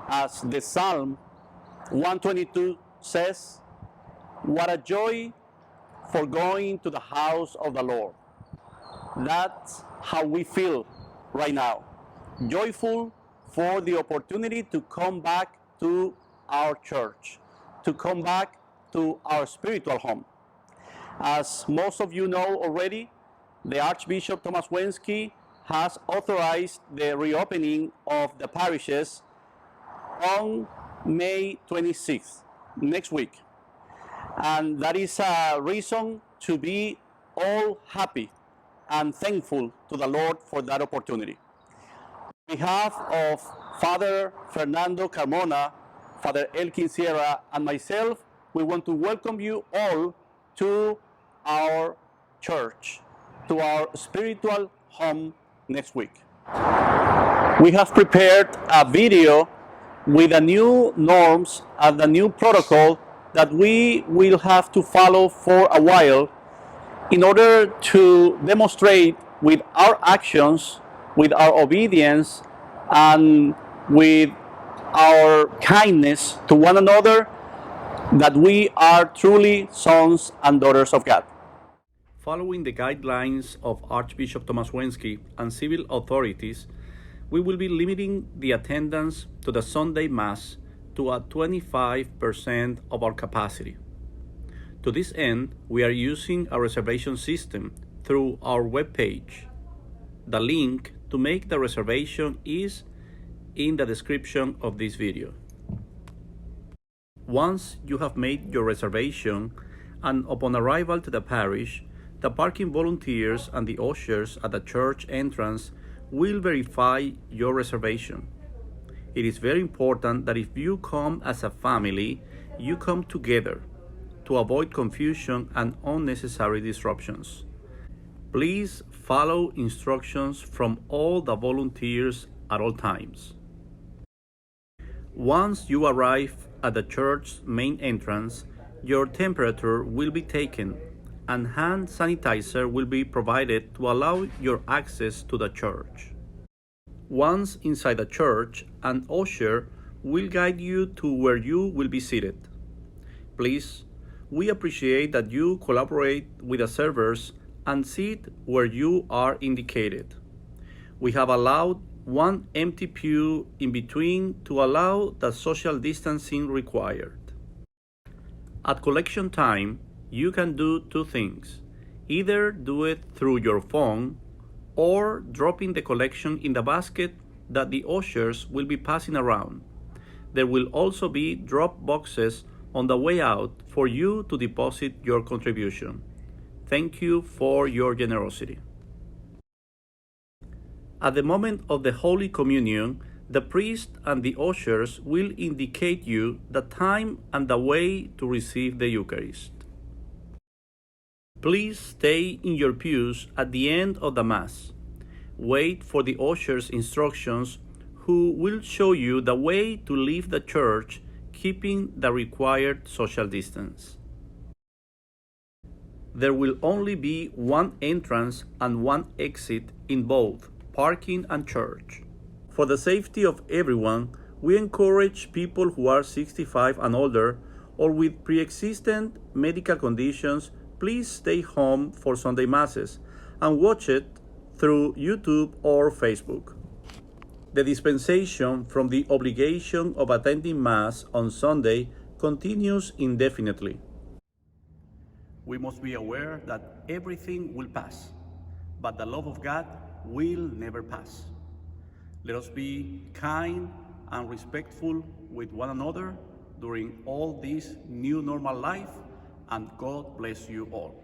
as the Psalm 122 says, "What a joy for going to the house of the Lord." That's how we feel right now. Joyful for the opportunity to come back to our church, to come back to our spiritual home. As most of you know already, the Archbishop Thomas Wensky has authorized the reopening of the parishes on May 26th, next week. And that is a reason to be all happy and thankful to the Lord for that opportunity. On behalf of Father Fernando Carmona, Father Elkin Sierra, and myself, we want to welcome you all to our church, to our spiritual home next week. We have prepared a video with the new norms and the new protocol that we will have to follow for a while in order to demonstrate with our actions, with our obedience, and with our kindness to one another, that we are truly sons and daughters of God. Following the guidelines of Archbishop Thomas Wensky and civil authorities, we will be limiting the attendance to the Sunday Mass to a 25% of our capacity. To this end, we are using a reservation system through our webpage. The link to make the reservation is in the description of this video. Once you have made your reservation and upon arrival to the parish, the parking volunteers and the ushers at the church entrance will verify your reservation. It is very important that if you come as a family, you come together to avoid confusion and unnecessary disruptions. Please follow instructions from all the volunteers at all times. Once you arrive at the church's main entrance, your temperature will be taken and hand sanitizer will be provided to allow your access to the church. Once inside the church, an usher will guide you to where you will be seated. Please, we appreciate that you collaborate with the servers and sit where you are indicated. We have allowed one empty pew in between to allow the social distancing required. At collection time, you can do two things. Either do it through your phone or dropping the collection in the basket that the ushers will be passing around. There will also be drop boxes on the way out for you to deposit your contribution. Thank you for your generosity. At the moment of the Holy Communion, the priest and the ushers will indicate you the time and the way to receive the Eucharist. Please stay in your pews at the end of the Mass. Wait for the usher's instructions, who will show you the way to leave the church, keeping the required social distance. There will only be one entrance and one exit in both parking and church. For the safety of everyone, we encourage people who are 65 and older or with pre-existing medical conditions, please stay home for Sunday Masses and watch it through YouTube or Facebook. The dispensation from the obligation of attending Mass on Sunday continues indefinitely. We must be aware that everything will pass, but the love of God will never pass. Let us be kind and respectful with one another during all this new normal life, and God bless you all.